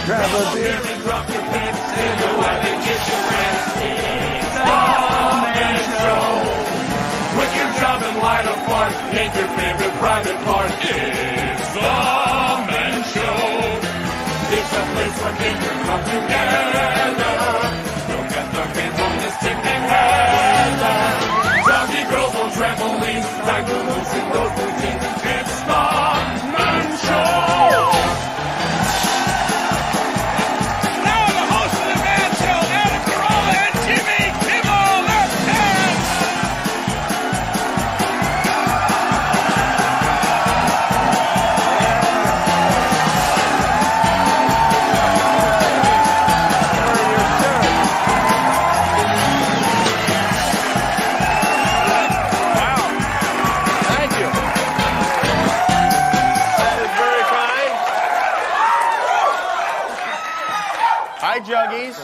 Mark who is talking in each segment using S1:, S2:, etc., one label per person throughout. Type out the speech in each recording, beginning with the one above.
S1: grab a beer.
S2: Drop your pants, say goodbye, and get your friends. It's the Man Show. With your job and light apart, make your favorite private part. It's the Man Show. It's a place where people come together. Don't get their hands on this chick named Heather. Jockey girls on trampolines, time to loosen those blue jeans. It's the Man Show.
S3: Now the host of the Man Show, Adam Carolla and Jimmy Kimmel Lopez.
S1: Thank you. That is very kind. Hi, Juggies.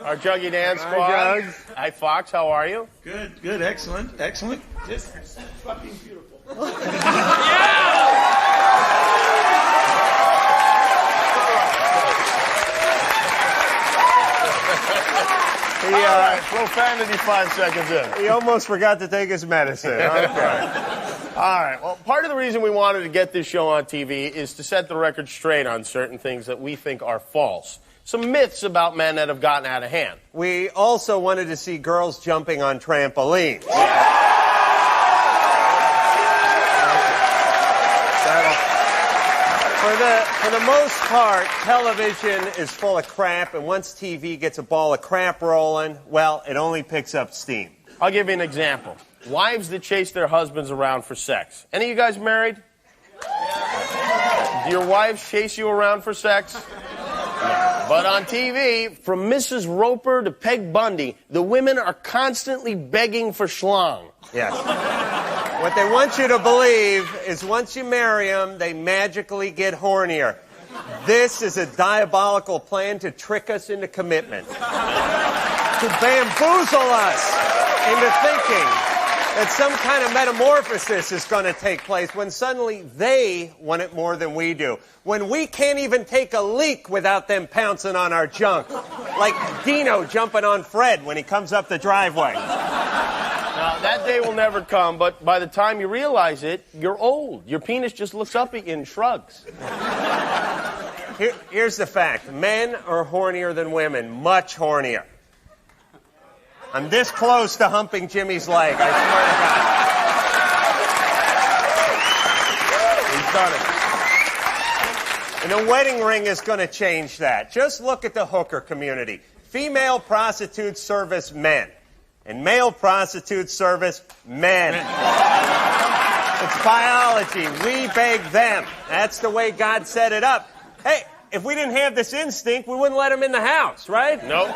S1: Our Juggy Dance Squad.
S4: Hi, Jugs.
S1: Hi, Fox. How are you?
S5: Good, excellent. Just fucking beautiful.
S1: Profanity 5 seconds in.
S4: He almost forgot to take his medicine. Okay.
S1: All right. Well, part of the reason we wanted to get this show on TV is to set the record straight on certain things that we think are false. Some myths about men that have gotten out of hand.
S4: We also wanted to see girls jumping on trampolines. For the most part, television is full of crap, and once TV gets a ball of crap rolling, well, it only picks up steam.
S1: I'll give you an example. Wives that chase their husbands around for sex. Any of you guys married? Do your wives chase you around for sex? No. But on TV, from Mrs. Roper to Peg Bundy, the women are constantly begging for schlong.
S4: Yes. What they want you to believe is once you marry them, they magically get hornier. This is a diabolical plan to trick us into commitment. To bamboozle us into thinking that some kind of metamorphosis is going to take place when suddenly they want it more than we do. When we can't even take a leak without them pouncing on our junk. Like Dino jumping on Fred when he comes up the driveway.
S1: Now, that day will never come, but by the time you realize it, you're old. Your penis just looks up at you and shrugs.
S4: Here's the fact. Men are hornier than women. Much hornier. I'm this close to humping Jimmy's leg. I swear to God. He's done it. And a wedding ring is going to change that. Just look at the hooker community. Female prostitutes service men. And male prostitutes service men. It's biology. We beg them. That's the way God set it up. Hey, if we didn't have this instinct, we wouldn't let them in the house, right?
S1: Nope.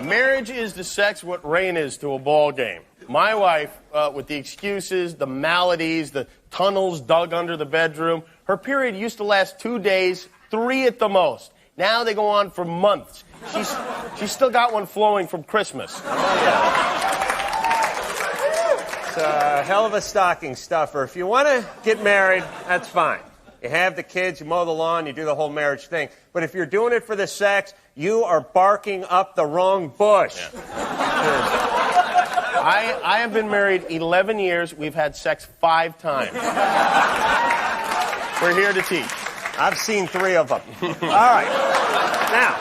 S1: Marriage is to sex what rain is to a ball game. My wife, with the excuses, the maladies, the tunnels dug under the bedroom, her period used to last 2 days, 3 at the most. Now they go on for months. She's still got one flowing from Christmas.
S4: It's a hell of a stocking stuffer. If you want to get married, that's fine. You have the kids, you mow the lawn, you do the whole marriage thing. But if you're doing it for the sex, you are barking up the wrong bush.
S1: Yeah. I have been married 11 years. We've had sex 5 times. We're here to teach.
S4: I've seen 3 of them. All right. Now,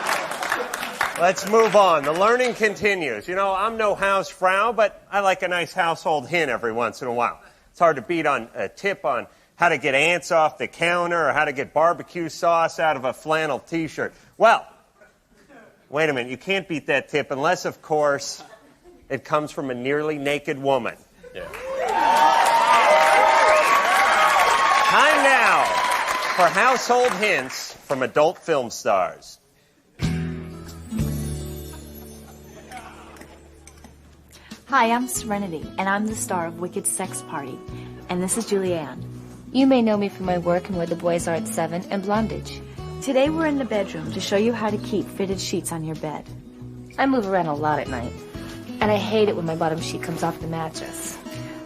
S4: let's move on. The learning continues. You know, I'm no hausfrau, but I like a nice household hint every once in a while. It's hard to beat on a tip on how to get ants off the counter or how to get barbecue sauce out of a flannel T-shirt. Well, wait a minute. You can't beat that tip unless, of course, it comes from a nearly naked woman.
S1: Yeah.
S4: Time now for household hints from adult film stars.
S6: Hi, I'm Serenity, and I'm the star of Wicked Sex Party. And this is Julianne. You may know me from my work in Where the Boys Are at 7 and Blondage. Today we're in the bedroom to show you how to keep fitted sheets on your bed. I move around a lot at night, and I hate it when my bottom sheet comes off the mattress.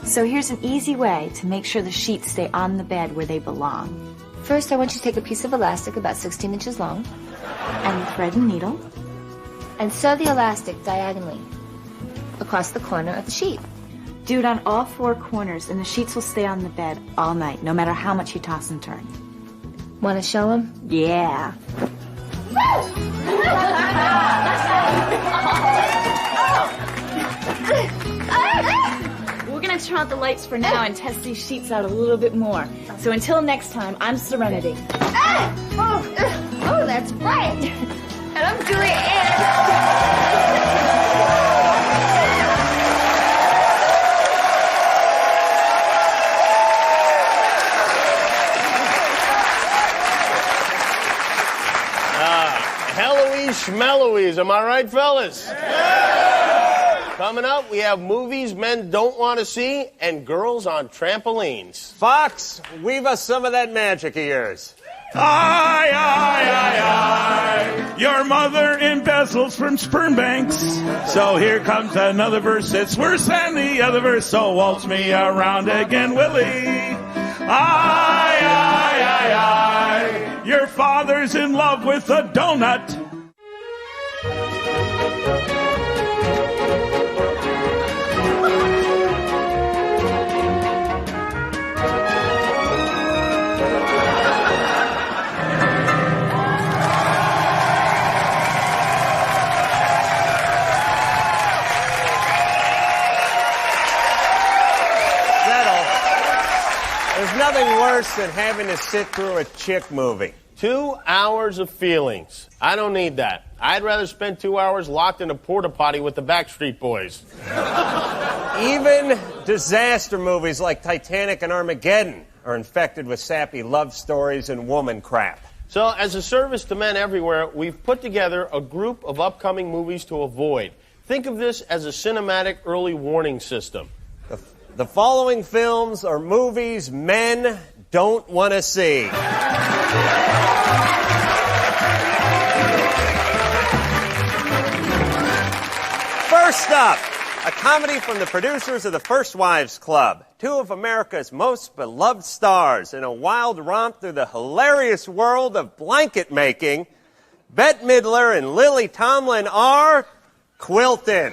S6: So here's an easy way to make sure the sheets stay on the bed where they belong. First, I want you to take a piece of elastic about 16 inches long, and thread and needle, and sew the elastic diagonally across the corner of the sheet.
S7: Do it on all 4 corners, and the sheets will stay on the bed all night, no matter how much you toss and turn.
S6: Want to show them?
S7: Yeah. We're going to turn out the lights for now and test these sheets out a little bit more. So until next time, I'm Serenity.
S6: Oh, that's right. And I'm Julia Ann.
S1: Schmeloise, am I right, fellas? Yeah. Coming up, we have movies men don't want to see and girls on trampolines.
S4: Fox, weave us some of that magic of yours.
S5: Aye, aye, aye, aye. Your mother embezzles from sperm banks. So here comes another verse that's worse than the other verse. So waltz me around again, Willie. Aye, aye, aye, aye. Your father's in love with a donut.
S4: There's nothing worse than having to sit through a chick movie.
S1: 2 hours of feelings. I don't need that. I'd rather spend 2 hours locked in a porta potty with the Backstreet Boys.
S4: Even disaster movies like Titanic and Armageddon are infected with sappy love stories and woman crap.
S1: So, as a service to men everywhere, we've put together a group of upcoming movies to avoid. Think of this as a cinematic early warning system.
S4: The following films are movies men don't want to see. First up, a comedy from the producers of The First Wives Club. 2 of America's most beloved stars in a wild romp through the hilarious world of blanket making. Bette Midler and Lily Tomlin are quilting.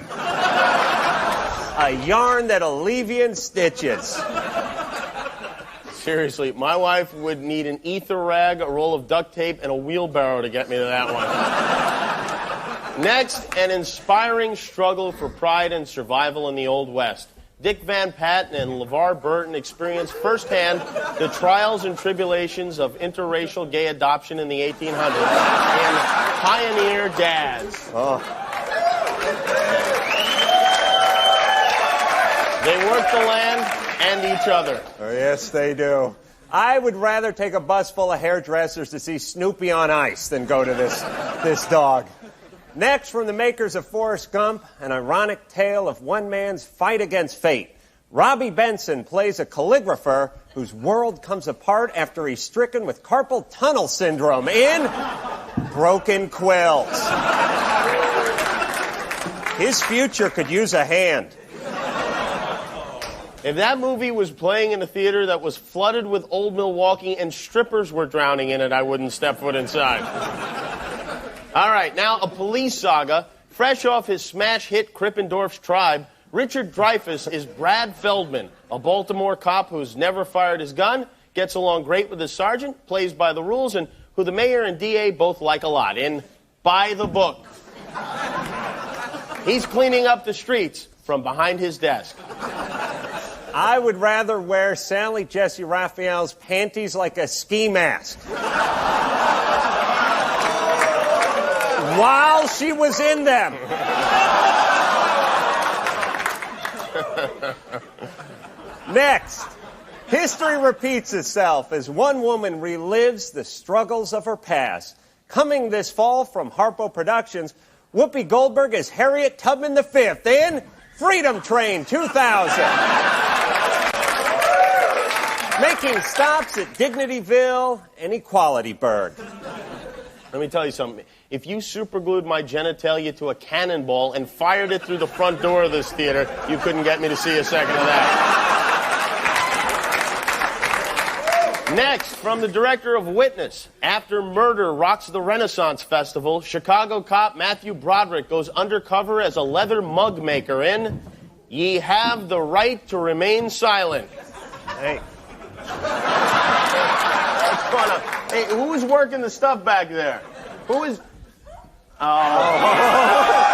S4: A yarn that'll leave you in stitches.
S1: Seriously, my wife would need an ether rag, a roll of duct tape, and a wheelbarrow to get me to that one. Next, an inspiring struggle for pride and survival in the Old West. Dick Van Patten and LeVar Burton experienced firsthand the trials and tribulations of interracial gay adoption in the 1800s in Pioneer Dads. They work the land and each other.
S4: Oh, yes, they do. I would rather take a bus full of hairdressers to see Snoopy on Ice than go to this dog. Next, from the makers of Forrest Gump, an ironic tale of one man's fight against fate. Robbie Benson plays a calligrapher whose world comes apart after he's stricken with carpal tunnel syndrome in Broken Quills. His future could use a hand.
S1: If that movie was playing in a theater that was flooded with old Milwaukee and strippers were drowning in it, I wouldn't step foot inside. All right, now a police saga. Fresh off his smash hit Krippendorf's Tribe, Richard Dreyfuss is Brad Feldman, a Baltimore cop who's never fired his gun, gets along great with his sergeant, plays by the rules, and who the mayor and DA both like a lot in By the Book. He's cleaning up the streets from behind his desk.
S4: I would rather wear Sally Jesse Raphael's panties like a ski mask. While she was in them. Next, history repeats itself as one woman relives the struggles of her past. Coming this fall from Harpo Productions, Whoopi Goldberg as Harriet Tubman V in Freedom Train 2000. Making stops at Dignityville and Equalityburg.
S1: Let me tell you something. If you superglued my genitalia to a cannonball and fired it through the front door of this theater, you couldn't get me to see a second of that. Next, from the director of Witness, after murder rocks the Renaissance Festival, Chicago cop Matthew Broderick goes undercover as a leather mug maker in Ye Have the Right to Remain Silent. Hey. What's going on? Hey, who is working the stuff back there? Who is... Oh.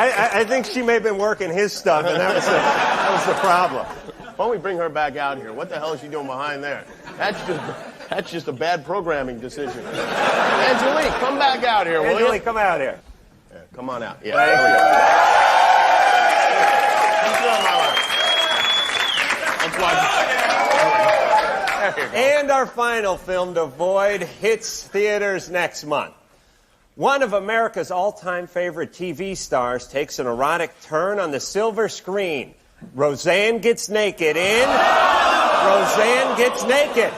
S4: I think she may have been working his stuff, and that was the problem.
S1: Why don't we bring her back out here? What the hell is she doing behind there? That's just a bad programming decision. Angelique, come back out here, will you?
S4: Angelique, come out here.
S1: Yeah, come on out. Yeah, there we go. That's why.
S4: And our final film, Devoid, hits theaters next month. One of America's all-time favorite TV stars takes an erotic turn on the silver screen. Roseanne Gets Naked in Roseanne Gets Naked.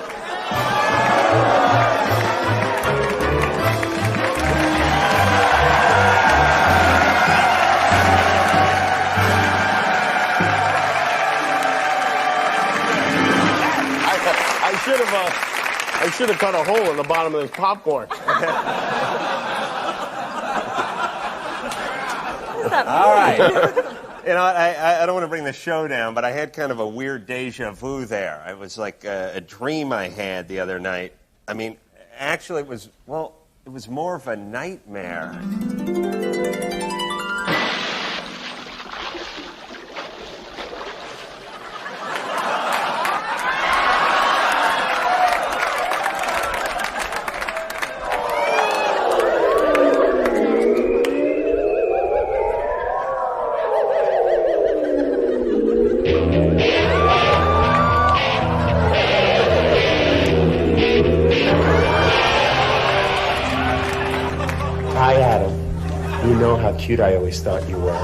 S1: I should have cut a hole in the bottom of this popcorn.
S4: All right. You know, I don't want to bring the show down, but I had kind of a weird deja vu there. It was like a dream I had the other night. I mean, actually, it was more of a nightmare.
S8: Hi, Adam. You know how cute I always thought you were.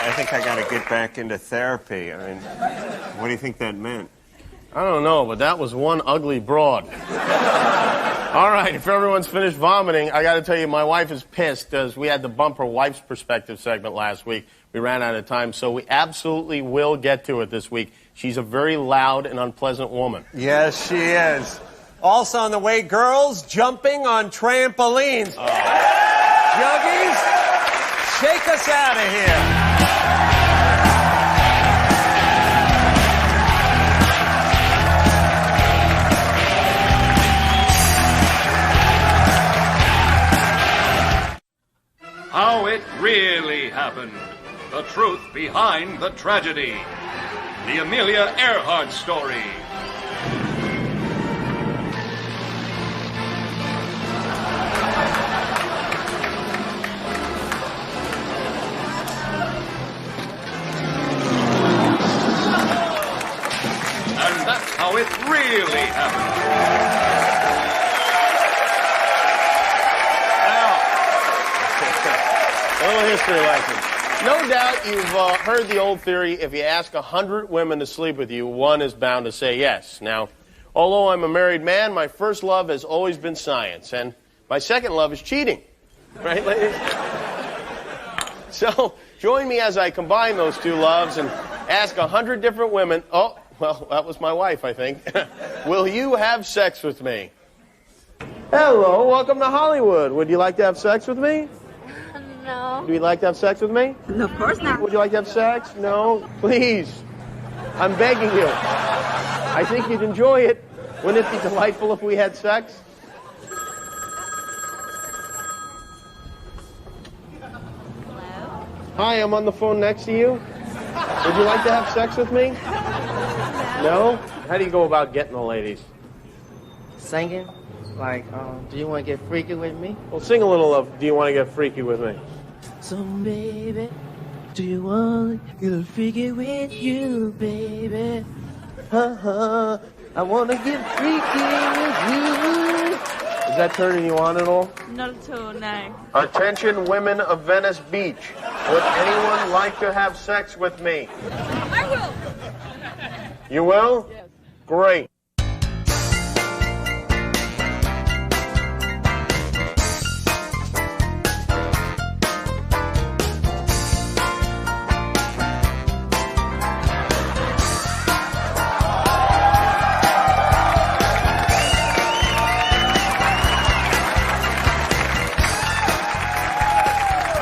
S4: I think I got to get back into therapy. I mean, what do you think that meant?
S1: I don't know, but that was one ugly broad. All right, if everyone's finished vomiting, I got to tell you, my wife is pissed because we had to bump her wife's perspective segment last week. We ran out of time, so we absolutely will get to it this week. She's a very loud and unpleasant woman.
S4: Yes, she is. Also on the way, girls jumping on trampolines. Juggies, shake us out of here.
S2: How it really happened. The truth behind the tragedy. The Amelia Earhart story. And that's how it really happened.
S1: A little history lesson. No doubt you've heard the old theory, if you ask 100 women to sleep with you, one is bound to say yes. Now, although I'm a married man, my first love has always been science, and my second love is cheating. Right, ladies? So, join me as I combine those two loves and ask 100 different women, oh, well, that was my wife, I think. Will you have sex with me? Hello, welcome to Hollywood. Would you like to have sex with me?
S6: No.
S1: Would you like to have sex with me?
S7: No, of course not.
S1: Would you like to have sex? No? Please. I'm begging you. I think you'd enjoy it. Wouldn't it be delightful if we had sex?
S6: Hello?
S1: Hi, I'm on the phone next to you. Would you like to have sex with me? No? How do you go about getting the ladies?
S9: Singing? Like, do you want to get freaky with me?
S1: Well, sing a little of Do You Want to Get Freaky With Me?
S9: So, baby, do you want to get freaky with you, baby? I want to get freaky with you.
S1: Is that turning you on at all?
S10: Not at all, no.
S1: Attention, women of Venice Beach. Would anyone like to have sex with me?
S10: I will.
S1: You will? Yes. Great.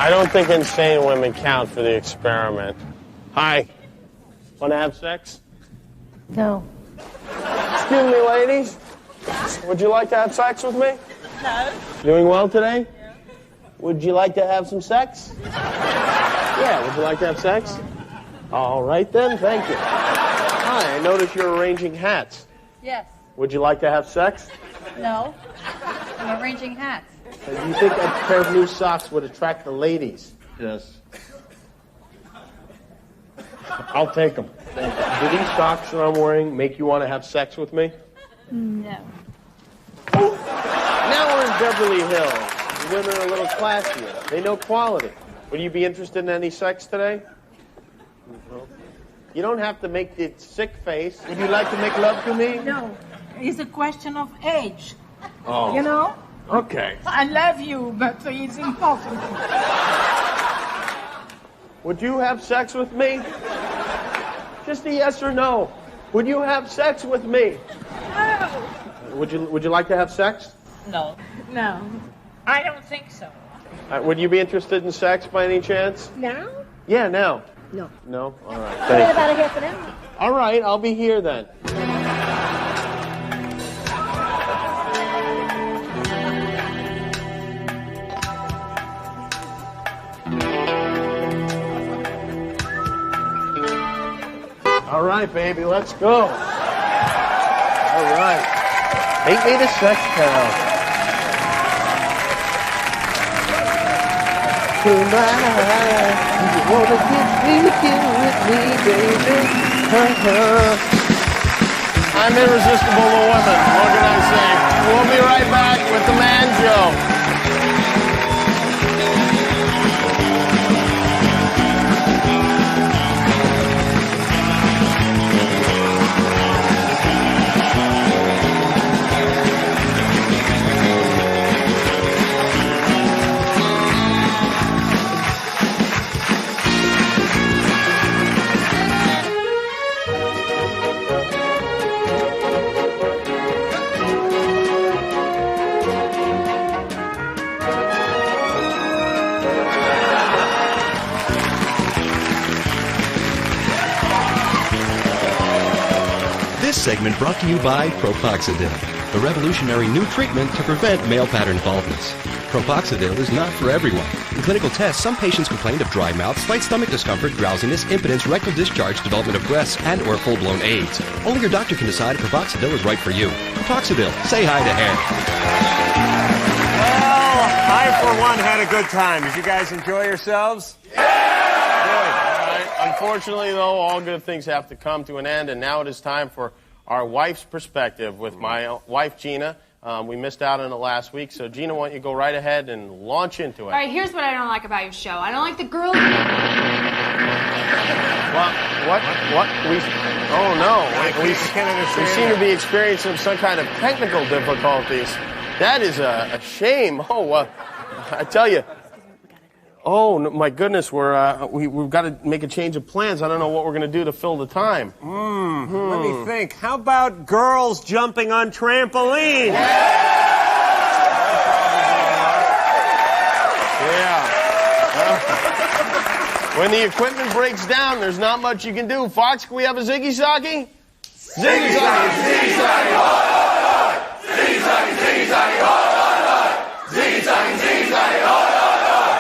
S1: I don't think insane women count for the experiment. Hi. Want to have sex?
S6: No.
S1: Excuse me, ladies. Would you like to have sex with me?
S10: No.
S1: Doing well today? Yeah. Would you like to have some sex? Yeah, would you like to have sex? All right then, thank you. Hi, I notice you're arranging hats.
S10: Yes.
S1: Would you like to have sex?
S10: No. I'm arranging hats.
S1: Do you think a pair of new socks would attract the ladies? Yes. I'll take them. Do these socks that I'm wearing make you want to have sex with me?
S10: No.
S1: Now we're in Beverly Hills. Women are a little classier. They know quality. Would you be interested in any sex today? No. You don't have to make the sick face. Would you like to make love to me?
S11: No. It's a question of age.
S1: Oh.
S11: You know?
S1: Okay.
S11: I love you, but it's impossible.
S1: Would you have sex with me? Just a yes or no. Would you have sex with me?
S11: No.
S1: Would you like to have sex?
S11: No. No. I don't think so.
S1: Would you be interested in sex by any chance?
S11: Now?
S1: Yeah, now.
S11: No.
S1: No? All right.
S11: What
S1: Thank you.
S11: about a half an hour?
S1: All right, I'll be here then. All right, baby, let's go. All right. Take me to sex town. Tonight, you wanna get freaky with me, baby? I'm irresistible to women. What can I say? We'll be right back with the Man Show.
S12: This segment brought to you by Propoxadil, the revolutionary new treatment to prevent male pattern baldness. Propoxadil is not for everyone. In clinical tests, some patients complained of dry mouth, slight stomach discomfort, drowsiness, impotence, rectal discharge, development of breasts, and or full-blown AIDS. Only your doctor can decide if Propoxadil is right for you. Propoxadil. Say hi to hair.
S4: Well, I, for one, had a good time. Did you guys enjoy yourselves?
S1: Unfortunately, though, all good things have to come to an end, and now it is time for our wife's perspective with my wife, Gina. We missed out on it last week, so Gina, why don't you go right ahead and launch into it?
S10: All right, here's what I don't like about your show. I don't like the girl.
S1: What? Oh, no. We seem to be experiencing some kind of technical difficulties. That is a shame. I tell you. Oh, my goodness, we've got to make a change of plans. I don't know what we're going to do to fill the time.
S4: Let me think. How about girls jumping on trampolines?
S1: Yeah. When the equipment breaks down, there's not much you can do. Fox, can we have a Ziggy Zaggy? Ziggy Zaggy, Ziggy Zaggy, hot, hot, hot. Ziggy Zaggy, Ziggy Zaggy, hot, hot, hot. Ziggy Zaggy, Ziggy Zaggy, hot, hot, hot.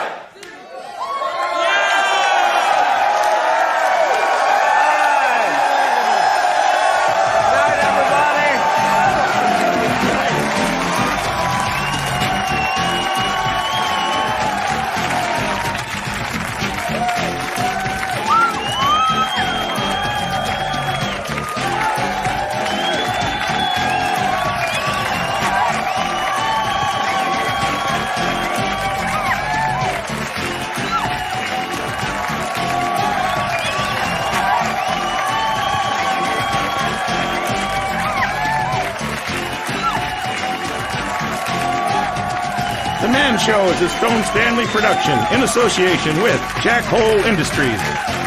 S5: The Man Show is a Stone Stanley production in association with Jack Hole Industries.